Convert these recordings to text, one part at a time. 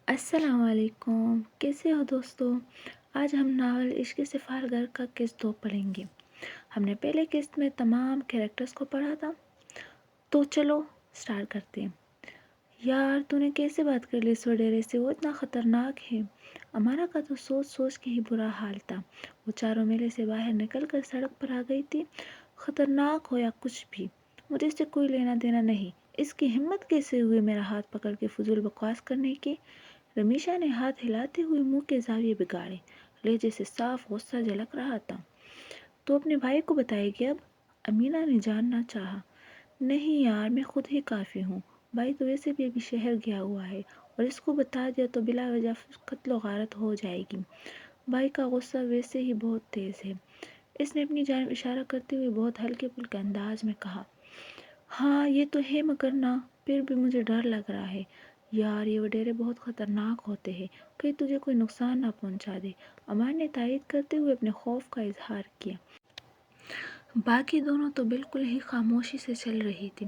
السلام علیکم، کیسے ہو دوستو؟ آج ہم ناول عشق سفارگر کا قسط 2 پڑھیں گے۔ ہم نے پہلے قسط میں تمام کیریکٹرز کو پڑھا تھا، تو چلو سٹارٹ کرتے ہیں۔ یار تو نے کیسے بات کر لی اس وڈیرے سے؟ وہ اتنا خطرناک ہے۔ امارا کا تو سوچ سوچ کے ہی برا حال تھا۔ وہ چاروں میلے سے باہر نکل کر سڑک پر آ گئی تھی۔ خطرناک ہو یا کچھ بھی، مجھے اس سے کوئی لینا دینا نہیں۔ اس کی ہمت کیسے ہوئی میرا ہاتھ پکڑ کے فضول بکواس کرنے کی؟ رمیشا نے ہاتھ ہلاتے ہوئے منہ کے زاویے بگاڑے، لہجے سے صاف غصہ جھلک رہا تھا۔ تو اپنے بھائی کو بتائے گی اب؟ امینا نے جاننا چاہا۔ نہیں یار، میں خود ہی کافی ہوں۔ بھائی تو ویسے بھی ابھی شہر گیا ہوا ہے، اور اس کو بتا دیا تو بلا وجہ قتل و غارت ہو جائے گی۔ بھائی کا غصہ ویسے ہی بہت تیز ہے۔ اس نے اپنی جانب اشارہ کرتے ہوئے بہت ہلکے پھلکے انداز میں کہا۔ ہاں یہ تو ہے، مگر نہ پھر بھی مجھے ڈر لگ رہا ہے۔ یار یہ وڈیرے بہت خطرناک ہوتے ہیں، کہیں تجھے کوئی نقصان نہ پہنچا دے۔ امار نے تائید کرتے ہوئے اپنے خوف کا اظہار کیا۔ باقی دونوں تو بالکل ہی خاموشی سے چل رہی تھی۔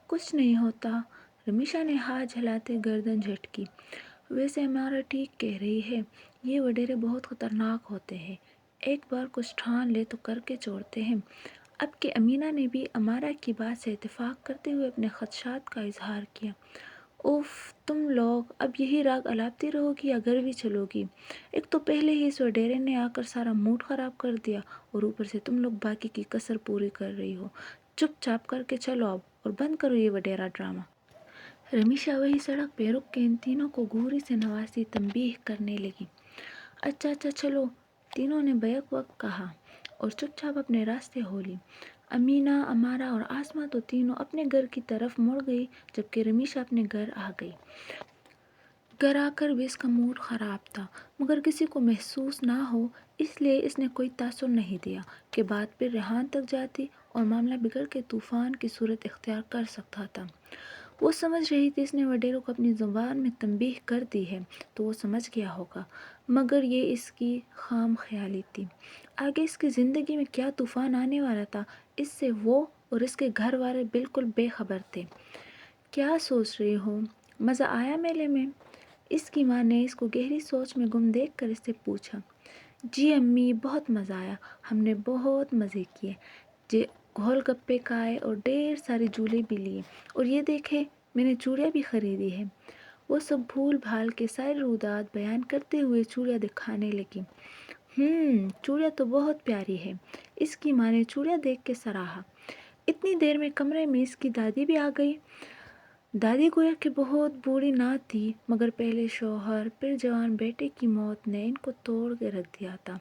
کچھ نہیں ہوتا، رمیشا نے ہاتھ جھلاتے گردن جھٹکی۔ ویسے امارا ٹھیک کہہ رہی ہے، یہ وڈیرے بہت خطرناک ہوتے ہیں۔ ایک بار کچھ ٹھان لے تو کر کے چھوڑتے ہیں۔ اب کہ امینا نے بھی امارا کی بات سے اتفاق کرتے ہوئے اپنے خدشات کا اظہار کیا۔ اوف، تم لوگ اب یہی راگ الاپتی رہو گی یا گھر بھی چلو گی؟ ایک تو پہلے ہی اس وڈیرے نے آ کر سارا موڈ خراب کر دیا، اور اوپر سے تم لوگ باقی کی کسر پوری کر رہی ہو۔ چپ چاپ کر کے چلو اب، اور بند کرو یہ وڈیرا ڈرامہ۔ رمیشا وہی سڑک پہ رک کے ان تینوں کو گھوری سے نوازتی تنبیہ کرنے لگی۔ اچھا اچھا چلو، تینوں نے بیک وقت کہا اور چپ چاپ اپنے راستے ہو لی۔ امینا، امارا اور آسماں تو تینوں اپنے گھر کی طرف مڑ گئی، جبکہ رمیشا اپنے گھر آ گئی۔ گھر آ کر بھی اس کا موڈ خراب تھا، مگر کسی کو محسوس نہ ہو اس لیے اس نے کوئی تاثر نہیں دیا کہ بات پھر ریحان تک جاتی اور معاملہ بگڑ کے طوفان کی صورت اختیار کر سکتا تھا۔ وہ سمجھ رہی تھی اس نے وڈیروں کو اپنی زبان میں تنبیہ کر دی ہے تو وہ سمجھ گیا ہوگا، مگر یہ اس کی خام خیالی تھی۔ آگے اس کی زندگی میں کیا طوفان آنے والا تھا، اس سے وہ اور اس کے گھر والے بالکل بے خبر تھے۔ کیا سوچ رہی ہو؟ مزہ آیا میلے میں؟ اس کی ماں نے اس کو گہری سوچ میں گم دیکھ کر اس سے پوچھا۔ جی امی، بہت مزہ آیا، ہم نے بہت مزے کیے، گول گپے کھائے اور ڈھیر سارے جھولے بھی لیے، اور یہ دیکھے میں نے چوڑیاں بھی خریدی ہیں۔ وہ سب بھول بھال کے سارے رودات بیان کرتے ہوئے چوڑیاں دکھانے لگی۔ چوڑیاں تو بہت پیاری ہے، اس کی ماں نے چوڑیاں دیکھ کے سراہا۔ اتنی دیر میں کمرے میں اس کی دادی بھی آ گئی۔ دادی گویا کہ بہت بوڑھی نہ تھی، مگر پہلے شوہر پھر جوان بیٹے کی موت نے ان کو توڑ کے رکھ دیا تھا،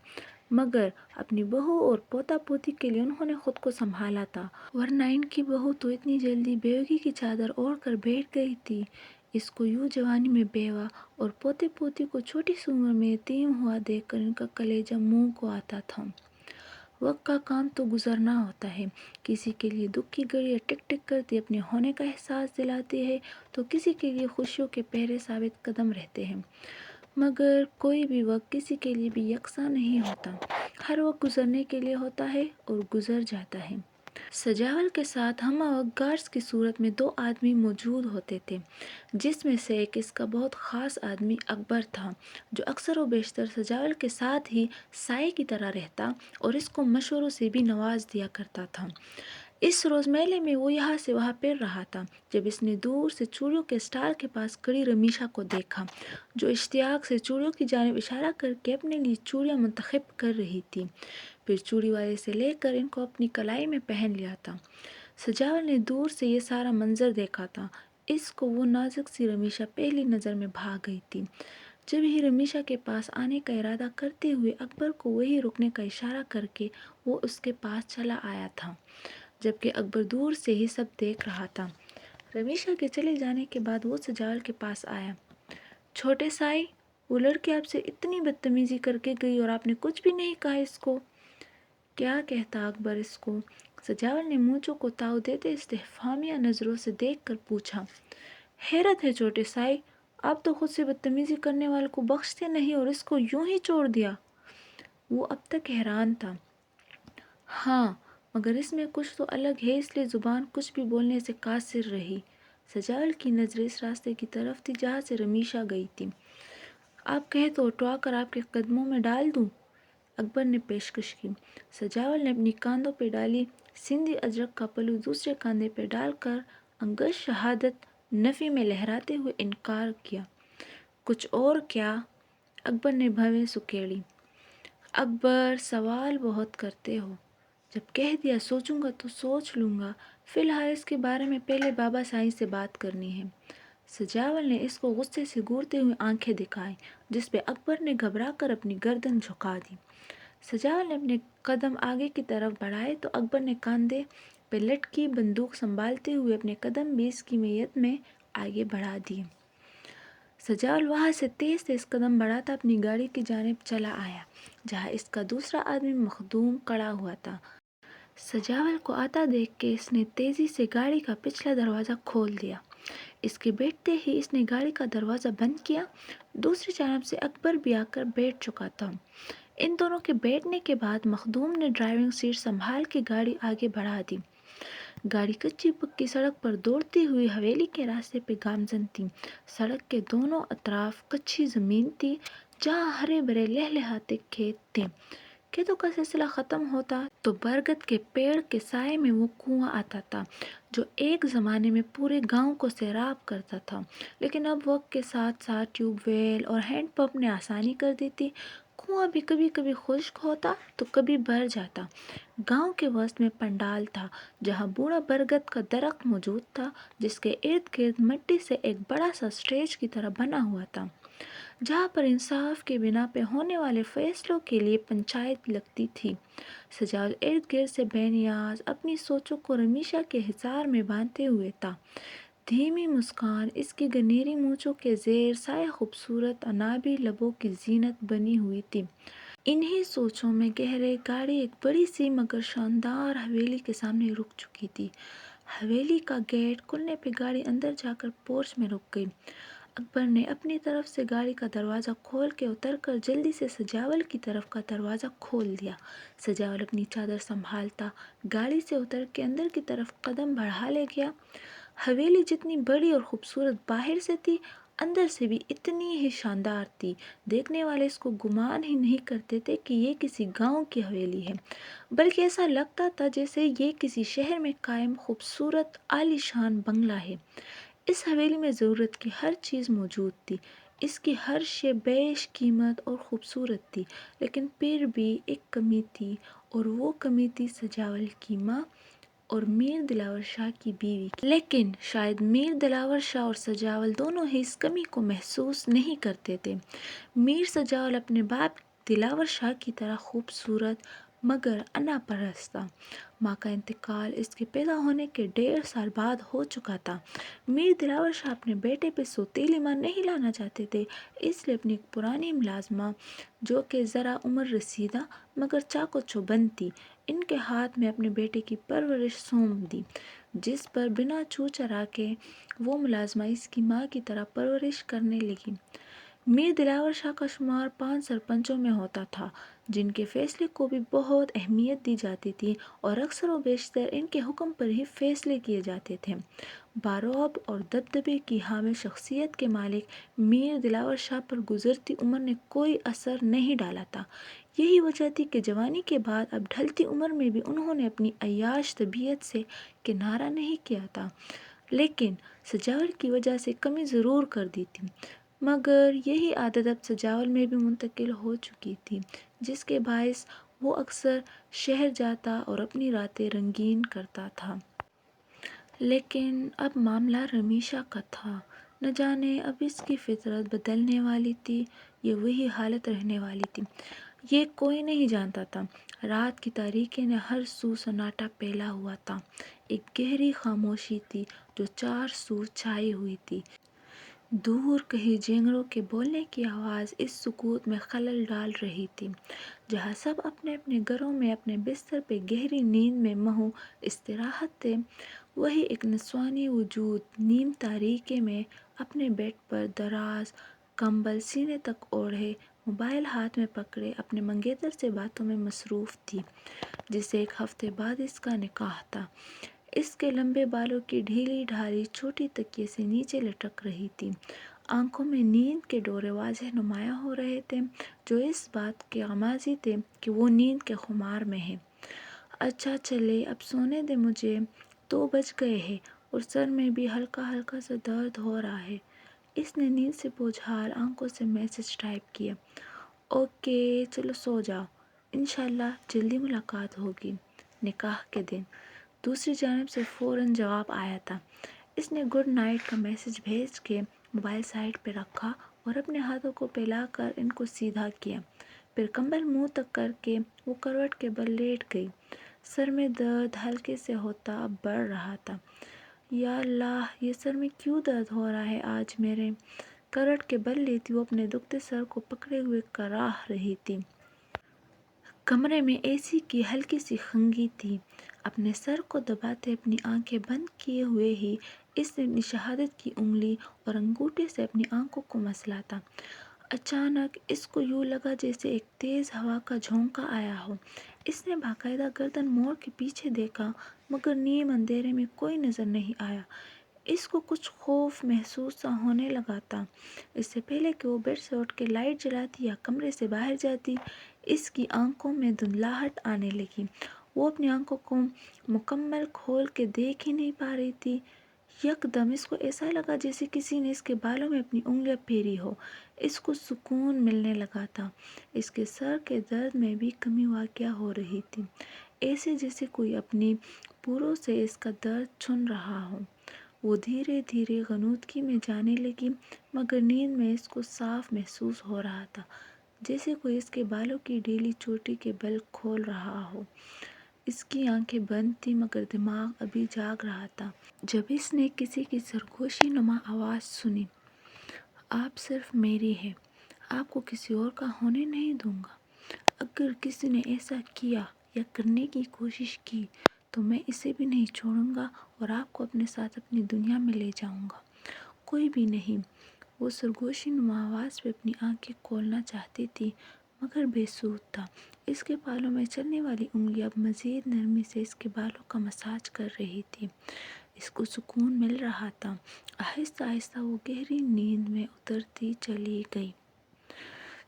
مگر اپنی بہو اور پوتا پوتی کے لیے انہوں نے خود کو سنبھالا تھا، ورنہ ان کی بہو تو اتنی جلدی بیوگی کی چادر اوڑھ کر بیٹھ گئی تھی۔ اس کو یوں جوانی میں بیوہ اور پوتے پوتی کو چھوٹی سی عمر میں یتیم ہوا دیکھ کر ان کا کلیجہ منہ کو آتا تھا۔ وقت کا کام تو گزرنا ہوتا ہے، کسی کے لیے دکھ کی گھڑیاں ٹک ٹک کرتی اپنے ہونے کا احساس دلاتی ہے تو کسی کے لیے خوشیوں کے پہرے ثابت قدم رہتے ہیں، مگر کوئی بھی وقت کسی کے لیے بھی یکساں نہیں ہوتا۔ ہر وقت گزرنے کے لیے ہوتا ہے اور گزر جاتا ہے۔ سجاول کے ساتھ ہمہ وقت گارڈز کی صورت میں 2 آدمی موجود ہوتے تھے، جس میں سے ایک اس کا بہت خاص آدمی اکبر تھا، جو اکثر و بیشتر سجاول کے ساتھ ہی سائے کی طرح رہتا اور اس کو مشوروں سے بھی نواز دیا کرتا تھا۔ اس روز میلے میں وہ یہاں سے وہاں پھر رہا تھا جب اس نے دور سے چوڑیوں کے اسٹال کے پاس کھڑی رمیشا کو دیکھا، جو اشتیاق سے چوڑیوں کی جانب اشارہ کر کے اپنے لیے چوڑیاں منتخب کر رہی تھی، پھر چوڑی والے سے لے کر ان کو اپنی کلائی میں پہن لیا تھا۔ سجاول نے دور سے یہ سارا منظر دیکھا تھا۔ اس کو وہ نازک سی رمیشا پہلی نظر میں بھا گئی تھی۔ جب ہی رمیشا کے پاس آنے کا ارادہ کرتے ہوئے اکبر کو وہی رکنے کا اشارہ کر کے وہ اس کے پاس چلا آیا تھا، جبکہ اکبر دور سے ہی سب دیکھ رہا تھا۔ رمیشا کے چلے جانے کے بعد وہ سجاول کے پاس آیا۔ چھوٹے سائے، وہ لڑکی آپ سے اتنی بدتمیزی کر کے گئی اور آپ نے کچھ بھی نہیں کہا اس کو؟ کیا کہتا اکبر اس کو؟ سجاول نے مونچھوں کو تاؤ دیتے استفہامیہ نظروں سے دیکھ کر پوچھا۔ حیرت ہے چھوٹے سائے، آپ تو خود سے بدتمیزی کرنے والے کو بخشتے نہیں اور اس کو یوں ہی چھوڑ دیا۔ وہ اب تک حیران تھا۔ ہاں، مگر اس میں کچھ تو الگ ہے، اس لیے زبان کچھ بھی بولنے سے قاصر رہی۔ سجاول کی نظر اس راستے کی طرف تھی جہاں سے رمیشا گئی تھی۔ آپ کہیں تو اٹھوا کر آپ کے قدموں میں ڈال دوں؟ اکبر نے پیشکش کی۔ سجاول نے اپنی کاندھوں پہ ڈالی سندھی اجرک کا پلو دوسرے کاندھے پہ ڈال کر انگشت شہادت نفی میں لہراتے ہوئے انکار کیا۔ کچھ اور کیا؟ اکبر نے بھویں سکیڑی۔ اکبر، سوال بہت کرتے ہو۔ جب کہہ دیا سوچوں گا تو سوچ لوں گا، فی الحال اس کے بارے میں پہلے بابا سائیں سے بات کرنی ہے۔ سجاول نے اس کو غصے سے گورتے ہوئے آنکھیں دکھائیں، جس پہ اکبر نے گھبرا کر اپنی گردن جھکا دی۔ سجاول نے اپنے قدم آگے کی طرف بڑھائے تو اکبر نے کاندھے پہ لٹکی بندوق سنبھالتے ہوئے اپنے قدم بھی اس کی میت میں آگے بڑھا دیے۔ سجاول وہاں سے تیز تیز قدم بڑھاتا اپنی گاڑی کی جانب چلا آیا، جہاں اس کا دوسرا آدمی مخدوم کھڑا ہوا تھا۔ سجاول کو آتا دیکھ کے اس نے تیزی سے گاڑی کا پچھلا دروازہ کھول دیا۔ اس کے بیٹھتے ہی اس نے گاڑی کا دروازہ بند کیا۔ دوسری جانب سے اکبر بھی آ کر بیٹھ چکا تھا۔ ان دونوں کے بیٹھنے کے بعد مخدوم نے ڈرائیونگ سیٹ سنبھال کے گاڑی آگے بڑھا دی۔ گاڑی کچی پکی سڑک پر دوڑتی ہوئی حویلی کے راستے پہ گامزن تھی۔ سڑک کے دونوں اطراف کچی زمین تھی، جہاں ہرے بھرے لہلہاتے کھیت تھے۔ کھیتوں کا سلسلہ ختم ہوتا تو برگد کے پیڑ کے سائے میں وہ کنواں آتا تھا جو ایک زمانے میں پورے گاؤں کو سیراب کرتا تھا، لیکن اب وقت کے ساتھ ساتھ ٹیوب ویل اور ہینڈ پمپ نے آسانی کر دی تھی۔ کنواں بھی کبھی کبھی خشک ہوتا تو کبھی بھر جاتا۔ گاؤں کے وسط میں پنڈال تھا، جہاں بوڑھا برگد کا درخت موجود تھا، جس کے ارد گرد مٹی سے ایک بڑا سا اسٹیج کی طرح بنا ہوا تھا، جہاں پر انصاف کے بنا پہ ہونے والے فیصلوں کے لیے پنچایت لگتی تھی۔ سجاول ارد گرد سے بے نیاز اپنی سوچوں کو رمیشا کے حصار میں باندھتے ہوئے تھا۔ دھیمی مسکان اس کی گنیری مونچھوں کے زیر سایہ خوبصورت عنابی لبوں کی زینت بنی ہوئی تھی۔ انہی سوچوں میں گہرے گاڑی ایک بڑی سی مگر شاندار حویلی کے سامنے رک چکی تھی۔ حویلی کا گیٹ کھلنے پہ گاڑی اندر جا کر پورچ میں رک گئی۔ اکبر نے اپنی طرف سے گاڑی کا دروازہ کھول کے اتر کر جلدی سے سجاول کی طرف کا دروازہ کھول دیا۔ سجاول اپنی چادر سنبھالتا گاڑی سے اتر کے اندر کی طرف قدم بڑھا لے گیا۔ حویلی جتنی بڑی اور خوبصورت باہر سے تھی، اندر سے بھی اتنی ہی شاندار تھی۔ دیکھنے والے اس کو گمان ہی نہیں کرتے تھے کہ یہ کسی گاؤں کی حویلی ہے، بلکہ ایسا لگتا تھا جیسے یہ کسی شہر میں قائم خوبصورت عالی شان بنگلہ ہے۔ اس حویلی میں ضرورت کی ہر چیز موجود تھی۔ اس کی ہر شے بیش قیمت اور خوبصورت تھی، لیکن پھر بھی ایک کمی تھی، اور وہ کمی تھی سجاول کی ماں اور میر دلاور شاہ کی بیوی کی۔ لیکن شاید میر دلاور شاہ اور سجاول دونوں ہی اس کمی کو محسوس نہیں کرتے تھے۔ میر سجاول اپنے باپ دلاور شاہ کی طرح خوبصورت مگر انا پرست تھا۔ ماں کا انتقال اس کے پیدا ہونے کے 1.5 سال بعد ہو چکا تھا۔ میر دلاور شاہ اپنے بیٹے پہ سوتیلی ماں نہیں لانا چاہتے تھے، اس لیے اپنی ایک پرانی ملازمہ، جو کہ ذرا عمر رسیدہ مگر چاق و چوبند تھی، ان کے ہاتھ میں اپنے بیٹے کی پرورش سونپ دی، جس پر بنا چو چرا کے وہ ملازمہ اس کی ماں کی طرح پرورش کرنے لگی۔ میر دلاور شاہ کا شمار 5 سرپنچوں میں ہوتا تھا، جن کے فیصلے کو بھی بہت اہمیت دی جاتی تھی، اور اکثر و بیشتر ان کے حکم پر ہی فیصلے کیے جاتے تھے۔ باروب اور دبدبے کی حامل شخصیت کے مالک میر دلاور شاہ پر گزرتی عمر نے کوئی اثر نہیں ڈالا تھا۔ یہی وجہ تھی کہ جوانی کے بعد اب ڈھلتی عمر میں بھی انہوں نے اپنی عیاش طبیعت سے کنارہ نہیں کیا تھا، لیکن سجاول کی وجہ سے کمی ضرور کر دی تھی۔ مگر یہی عادت اب سجاول میں بھی منتقل ہو چکی تھی، جس کے باعث وہ اکثر شہر جاتا اور اپنی راتیں رنگین کرتا تھا۔ لیکن اب معاملہ رمیشا کا تھا۔ نہ جانے اب اس کی فطرت بدلنے والی تھی یا وہی حالت رہنے والی تھی، یہ کوئی نہیں جانتا تھا۔ رات کی تاریکی نے ہر سو سناٹا پھیلا ہوا تھا۔ ایک گہری خاموشی تھی جو 4 سو چھائی ہوئی تھی۔ دور کہیں جینگڑوں کے بولنے کی آواز اس سکوت میں خلل ڈال رہی تھی۔ جہاں سب اپنے اپنے گھروں میں اپنے بستر پہ گہری نیند میں محو استراحت تھے، وہیں ایک نسوانی وجود نیم تاریکی میں اپنے بیڈ پر دراز، کمبل سینے تک اوڑھے، موبائل ہاتھ میں پکڑے اپنے منگیتر سے باتوں میں مصروف تھی، جس سے 1 ہفتے بعد اس کا نکاح تھا۔ اس کے لمبے بالوں کی ڈھیلی ڈھالی چھوٹی تکیے سے نیچے لٹک رہی تھی۔ آنکھوں میں نیند کے ڈورے واضح نمایاں ہو رہے تھے، جو اس بات کے غمازی تھے کہ وہ نیند کے خمار میں ہے۔ اچھا چلے اب سونے دے مجھے، 2 بج گئے ہیں اور سر میں بھی ہلکا ہلکا سا درد ہو رہا ہے۔ اس نے نیند سے بوجھال آنکھوں سے میسج ٹائپ کیا۔ اوکے چلو سو جاؤ، انشاءاللہ جلدی ملاقات ہوگی نکاح کے دن۔ دوسری جانب سے فوراً جواب آیا تھا۔ اس نے گڈ نائٹ کا میسج بھیج کے موبائل سائڈ پہ رکھا اور اپنے ہاتھوں کو پھیلا کر ان کو سیدھا کیا، پھر کمبل منہ تک کر کے وہ کروٹ کے بل لیٹ گئی۔ سر میں درد ہلکے سے ہوتا اب بڑھ رہا تھا۔ یا اللہ، یہ سر میں کیوں درد ہو رہا ہے آج میرے؟ کروٹ کے بل لیتی وہ اپنے دکھتے سر کو پکڑے ہوئے کراہ رہی تھی۔ کمرے میں اے سی کی ہلکی سی خنگی تھی۔ اپنے سر کو دباتے اپنی آنکھیں بند کیے ہوئے ہی اس نے اپنی شہادت کی انگلی اور انگوٹھے سے اپنی آنکھوں کو مسلا تھا۔ اچانک اس کو یوں لگا جیسے ایک تیز ہوا کا جھونکا آیا ہو۔ اس نے باقاعدہ گردن موڑ کے پیچھے دیکھا مگر نیم اندھیرے میں کوئی نظر نہیں آیا۔ اس کو کچھ خوف محسوس سا ہونے لگا تھا۔ اس سے پہلے کہ وہ بیڈ سے اٹھ کے لائٹ جلاتی یا کمرے سے باہر جاتی، اس کی آنکھوں میں دھندلاہٹ آنے لگی۔ وہ اپنی آنکھوں کو مکمل کھول کے دیکھ ہی نہیں پا رہی تھی۔ یکدم اس کو ایسا لگا جیسے کسی نے اس کے بالوں میں اپنی انگلیاں پھیری ہو۔ اس کو سکون ملنے لگا تھا۔ اس کے سر کے درد میں بھی کمی واقع ہو رہی تھی، ایسے جیسے کوئی اپنی پوروں سے اس کا درد چھن رہا ہو۔ وہ دھیرے دھیرے غنودگی میں جانے لگی مگر نیند میں اس کو صاف محسوس ہو رہا تھا جیسے کوئی اس کے بالوں کی ڈھیلی چوٹی کے بل کھول رہا ہو۔ اس کی آنکھیں بند تھیں مگر دماغ ابھی جاگ رہا تھا۔ جب اس نے کسی کی سرگوشی نما آواز سنی، آپ صرف میری ہے، آپ کو کسی اور کا ہونے نہیں دوں گا۔ اگر کسی نے ایسا کیا یا کرنے کی کوشش کی تو میں اسے بھی نہیں چھوڑوں گا اور آپ کو اپنے ساتھ اپنی دنیا میں لے جاؤں گا۔ کوئی بھی نہیں۔ وہ سرگوشی نما آواز پہ اپنی آنکھیں کھولنا چاہتی تھی مگر بے سود تھا۔ اس کے بالوں میں چلنے والی انگلی اب مزید نرمی سے اس کے بالوں کا مساج کر رہی تھی۔ اس کو سکون مل رہا تھا۔ آہستہ آہستہ وہ گہری نیند میں اترتی چلی گئی۔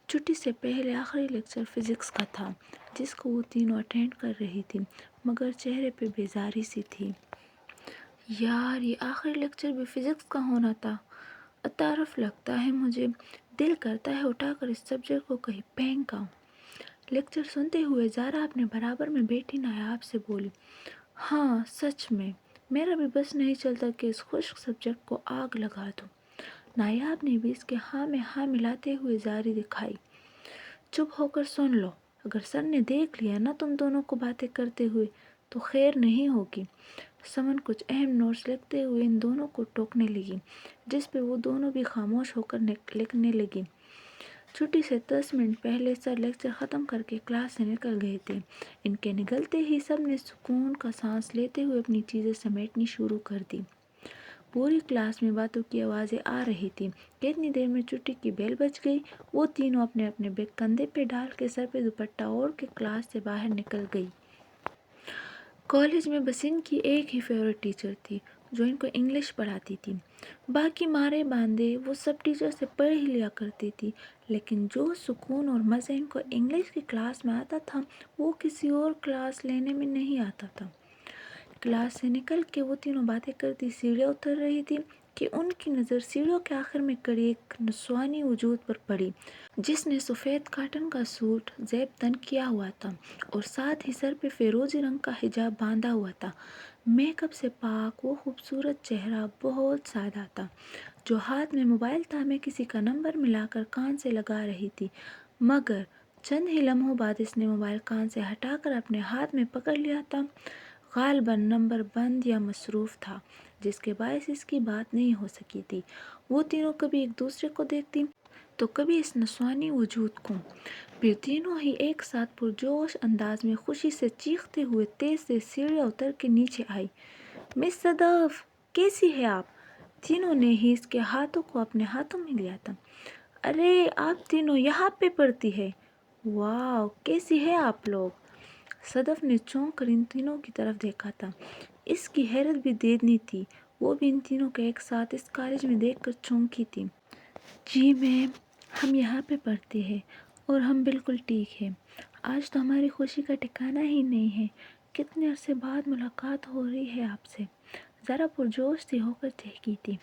چھٹی سے پہلے آخری لیکچر فزکس کا تھا جس کو وہ تینوں اٹینڈ کر رہی تھی مگر چہرے پہ بیزاری سی تھی۔ یار، یہ آخری لیکچر بھی فزکس کا ہونا تھا، اتعارف لگتا ہے مجھے۔ دل کرتا ہے اٹھا کر اس سبجیکٹ کو کہیں پھینک آؤں۔ لیکچر سنتے ہوئے زارا اپنے برابر میں بیٹھی نایاب سے بولی۔ ہاں سچ میں، میرا بھی بس نہیں چلتا کہ اس خشک سبجیکٹ کو آگ لگا دوں۔ نایاب نے بھی اس کے ہاں میں ہاں ملاتے ہوئے زاری دکھائی۔ چپ ہو کر سن لو، اگر سر نے دیکھ لیا نا تم دونوں کو باتیں کرتے ہوئے تو خیر نہیں ہوگی۔ سمن کچھ اہم نوٹس لکھتے ہوئے ان دونوں کو ٹوکنے لگی جس پہ وہ دونوں بھی خاموش ہو کر لکھنے لگی۔ چھٹی سے 10 منٹ پہلے سر لیکچر ختم کر کے کلاس سے نکل گئے تھے۔ ان کے نکلتے ہی سب نے سکون کا سانس لیتے ہوئے اپنی چیزیں سمیٹنی شروع کر دی۔ پوری کلاس میں باتوں کی آوازیں آ رہی تھیں کہ اتنی دیر میں چھٹی کی بیل بج گئی۔ وہ تینوں اپنے اپنے بیگ کندھے پہ ڈال کے سر پہ دوپٹہ اوڑھ کے کلاس سے باہر نکل گئی۔ کالج میں بس ان کی ایک ہی فیورٹ ٹیچر تھی جو ان کو انگلش پڑھاتی تھی۔ باقی مارے باندھے وہ سب ٹیچر سے پڑھ ہی لیا کرتی تھی، لیکن جو سکون اور مزہ ان کو انگلش کی کلاس میں آتا تھا وہ کسی اور کلاس لینے میں نہیں آتا تھا۔ کلاس سے نکل کے وہ تینوں باتیں کرتی سیڑھیاں اتر رہی تھی کہ ان کی نظر سیڑھیوں کے آخر میں کڑی ایک نسوانی وجود پر پڑی جس نے سفید کاٹن کا سوٹ زیب تن کیا ہوا تھا اور ساتھ ہی سر پہ فیروزی رنگ کا حجاب باندھا ہوا تھا۔ میک اپ سے پاک وہ خوبصورت چہرہ بہت سادہ تھا۔ جو ہاتھ میں موبائل تھا میں کسی کا نمبر ملا کر کان سے لگا رہی تھی مگر چند ہی لمحوں بعد اس نے موبائل کان سے ہٹا کر اپنے ہاتھ میں پکڑ لیا تھا۔ غالباً نمبر بند یا مصروف تھا جس کے باعث اس کی بات نہیں ہو سکی تھی۔ وہ تینوں کبھی ایک دوسرے کو دیکھتی تو کبھی اس نسوانی وجود کو، پھر تینوں ہی ایک ساتھ پرجوش انداز میں خوشی سے چیختے ہوئے تیز سے سیڑھیاں اتر کے نیچے آئی۔ مس صدف، کیسی ہے آپ؟ تینوں نے ہی اس کے ہاتھوں کو اپنے ہاتھوں میں لیا تھا۔ ارے آپ تینوں یہاں پہ پڑھتی ہے؟ واو، کیسی ہے آپ لوگ؟ صدف نے چونک کر ان تینوں کی طرف دیکھا تھا۔ اس کی حیرت بھی دیدنی تھی، وہ بھی ان تینوں کو ایک ساتھ اس کالج میں دیکھ کر چونکی تھی۔ جی میم، ہم یہاں پہ پڑھتے ہیں اور ہم بالکل ٹھیک ہیں۔ آج تو ہماری خوشی کا ٹھکانہ ہی نہیں ہے، کتنے عرصے بعد ملاقات ہو رہی ہے آپ سے، ذرا پرجوش سی ہو کر چہکی تھی۔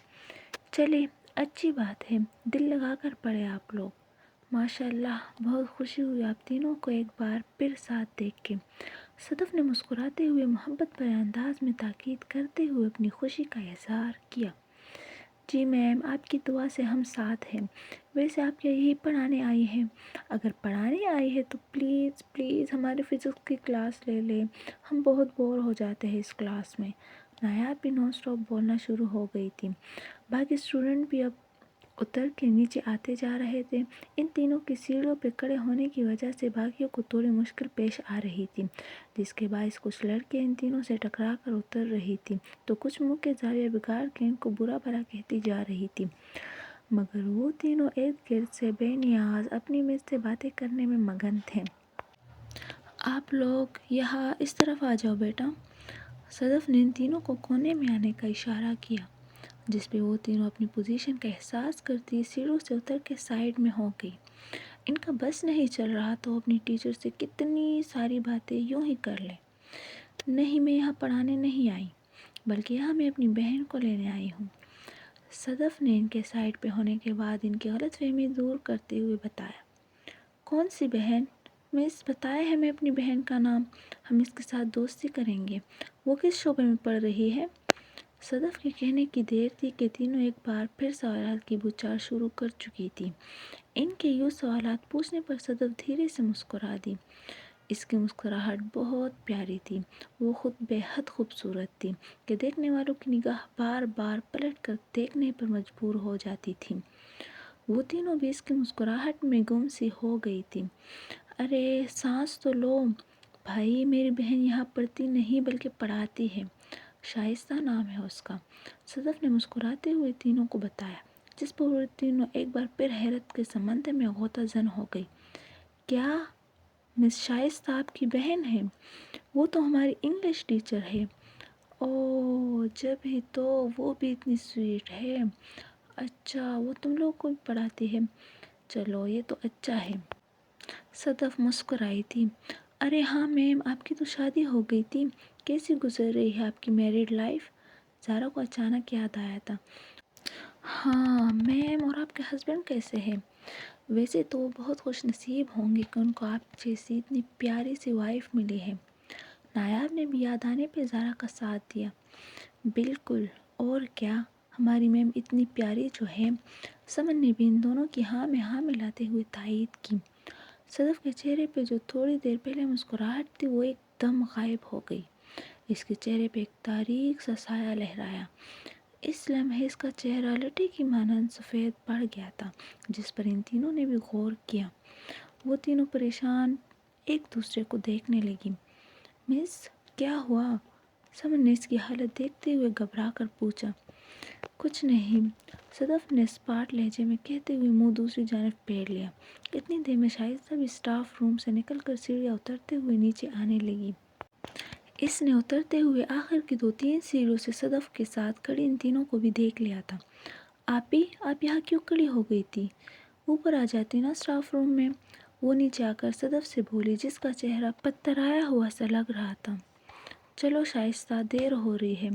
چلے، اچھی بات ہے، دل لگا کر پڑھے آپ لوگ۔ ماشاء اللہ، بہت خوشی ہوئی آپ تینوں کو ایک بار پھر ساتھ دیکھ کے۔ صدف نے مسکراتے ہوئے محبت بھرے انداز میں تاکید کرتے ہوئے اپنی خوشی کا اظہار کیا۔ جی میم، آپ کی دعا سے ہم ساتھ ہیں۔ ویسے آپ کیا یہی پڑھانے آئی ہیں؟ اگر پڑھانے آئی ہے تو پلیز پلیز ہماری فزکس کی کلاس لے لیں، ہم بہت بور ہو جاتے ہیں اس کلاس میں۔ نایاب بھی نان اسٹاپ بولنا شروع ہو گئی تھی۔ باقی اسٹوڈنٹ بھی اب اتر کے نیچے آتے جا رہے تھے۔ ان تینوں کی سیڑھیوں پہ کھڑے ہونے کی وجہ سے باقیوں کو تھوڑی مشکل پیش آ رہی تھی، جس کے باعث کچھ لڑکیاں ان تینوں سے ٹکرا کر اتر رہی تھی تو کچھ منہ کے زاویہ بگاڑ کے ان کو برا بھلا کہتی جا رہی تھی، مگر وہ تینوں ارد گرد سے بے نیاز اپنی میز سے باتیں کرنے میں مگن تھے۔ آپ لوگ یہاں اس طرف آ جاؤ بیٹا۔ صدف نے ان تینوں کو کونے میں آنے کا اشارہ کیا، جس پہ وہ تینوں اپنی پوزیشن کا احساس کرتی سیڑھیوں سے اتر کے سائیڈ میں ہو گئی۔ ان کا بس نہیں چل رہا تو اپنی ٹیچر سے کتنی ساری باتیں یوں ہی کر لیں۔ نہیں، میں یہاں پڑھانے نہیں آئی، بلکہ یہاں میں اپنی بہن کو لینے آئی ہوں۔ صدف نے ان کے سائیڈ پہ ہونے کے بعد ان کی غلط فہمی دور کرتے ہوئے بتایا۔ کون سی بہن؟ مس، بتائے ہمیں اپنی بہن کا نام، ہم اس کے ساتھ دوستی کریں گے۔ وہ کس شعبے میں پڑھ رہی ہے؟ صدف کے کہنے کی دیر تھی کہ تینوں ایک بار پھر سوالات کی بوچھار شروع کر چکی تھی۔ ان کے یوں سوالات پوچھنے پر صدف دھیرے سے مسکرا دی۔ اس کی مسکراہٹ بہت پیاری تھی، وہ خود بے حد خوبصورت تھی کہ دیکھنے والوں کی نگاہ بار بار پلٹ کر دیکھنے پر مجبور ہو جاتی تھی۔ وہ تینوں بھی اس کی مسکراہٹ میں گم سی ہو گئی تھی۔ ارے سانس تو لو بھائی، میری بہن یہاں پڑھتی نہیں بلکہ پڑھاتی ہے، شائستہ نام ہے اس کا، صدف نے مسکراتے ہوئے تینوں کو بتایا، جس پر وہ تینوں ایک بار پھر حیرت کے سمندر میں غوطہ زن ہو گئی۔ کیا مس شائستہ آپ کی بہن ہے؟ وہ تو ہماری انگلش ٹیچر ہے۔ اوہ، جب ہی تو، وہ بھی اتنی سویٹ ہے۔ اچھا، وہ تم لوگ کو بھی پڑھاتی ہے، چلو یہ تو اچھا ہے۔ صدف مسکرائی تھی۔ ارے ہاں میم، آپ کی تو شادی ہو گئی تھی، کیسی گزر رہی ہے آپ کی میرڈ لائف؟ زارا کو اچانک یاد آیا تھا۔ ہاں میم، اور آپ کے ہسبینڈ کیسے ہیں؟ ویسے تو وہ بہت خوش نصیب ہوں گے کہ ان کو آپ جیسی اتنی پیاری سی وائف ملی ہے۔ نایاب نے بھی یاد آنے پہ زارا کا ساتھ دیا۔ بالکل، اور کیا، ہماری میم اتنی پیاری جو ہے۔ سمن نے بھی ان دونوں کی ہاں میں ہاں ملاتے ہوئے تائید کی۔ صدف کے چہرے پہ جو تھوڑی دیر پہلے مسکراہٹ تھی وہ ایک دم غائب ہو گئی۔ اس کے چہرے پہ ایک تاریک سا سایہ لہرایا۔ اس لمحے اس کا چہرہ لٹی کی مانند سفید پڑ گیا تھا، جس پر ان تینوں نے بھی غور کیا۔ وہ تینوں پریشان ایک دوسرے کو دیکھنے لگی۔ مس، کیا ہوا؟ سمن نے اس کی حالت دیکھتے ہوئے گھبرا کر پوچھا۔ کچھ نہیں، صدف نے اسپاٹ لہجے میں کہتے ہوئے منہ دوسری جانب پھیر لیا۔ اتنی دیر میں شائستہ بھی اسٹاف روم سے نکل کر سیڑھیاں اترتے ہوئے نیچے آنے لگی۔ اس نے اترتے ہوئے آخر کی 2-3 سیڑھیوں سے صدف کے ساتھ کھڑی ان تینوں کو بھی دیکھ لیا تھا۔ آپی، آپ یہاں کیوں کھڑی ہو گئی تھی؟ اوپر آ جاتی نا اسٹاف روم میں، وہ نیچے آ کر صدف سے بولی، جس کا چہرہ پتھرایا ہوا سا لگ رہا تھا۔ چلو شائستہ، دیر ہو رہی ہے،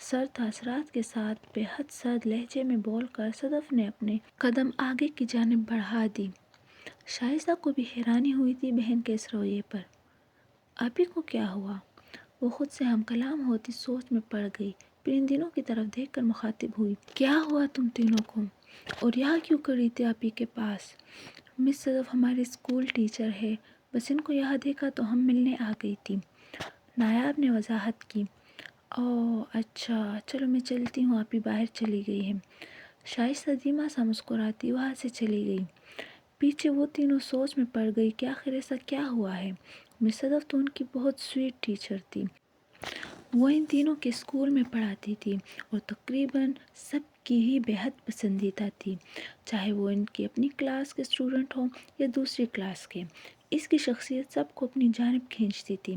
سرد اثرات کے ساتھ بے حد سرد لہجے میں بول کر صدف نے اپنے قدم آگے کی جانب بڑھا دی۔ شائستہ کو بھی حیرانی ہوئی تھی بہن کے اس رویے پر۔ آپی کو کیا ہوا؟ وہ خود سے ہم کلام ہوتی سوچ میں پڑ گئی، پھر ان تینوں کی طرف دیکھ کر مخاطب ہوئی۔ کیا ہوا تم تینوں کو؟ اور یہاں کیوں کھڑی تھی آپی کے پاس؟ مس صدف ہماری اسکول ٹیچر ہے، بس ان کو یہاں دیکھا تو ہم ملنے آ گئی تھی، نایاب نے وضاحت کی۔ اوہ اچھا، چلو میں چلتی ہوں، آپی باہر چلی گئی ہے۔ شائستہ دھیما سا مسکراتی وہاں سے چلی گئی۔ پیچھے وہ تینوں سوچ میں پڑ گئی کہ آخر ایسا کیا ہوا ہے۔ مس صدف تو ان کی بہت سویٹ ٹیچر تھی، وہ ان تینوں کے اسکول میں پڑھاتی تھی اور تقریباً سب کی ہی بے حد پسندیدہ تھی، چاہے وہ ان کی اپنی کلاس کے اسٹوڈنٹ ہوں یا دوسری کلاس کے۔ اس کی شخصیت سب کو اپنی جانب کھینچتی تھی۔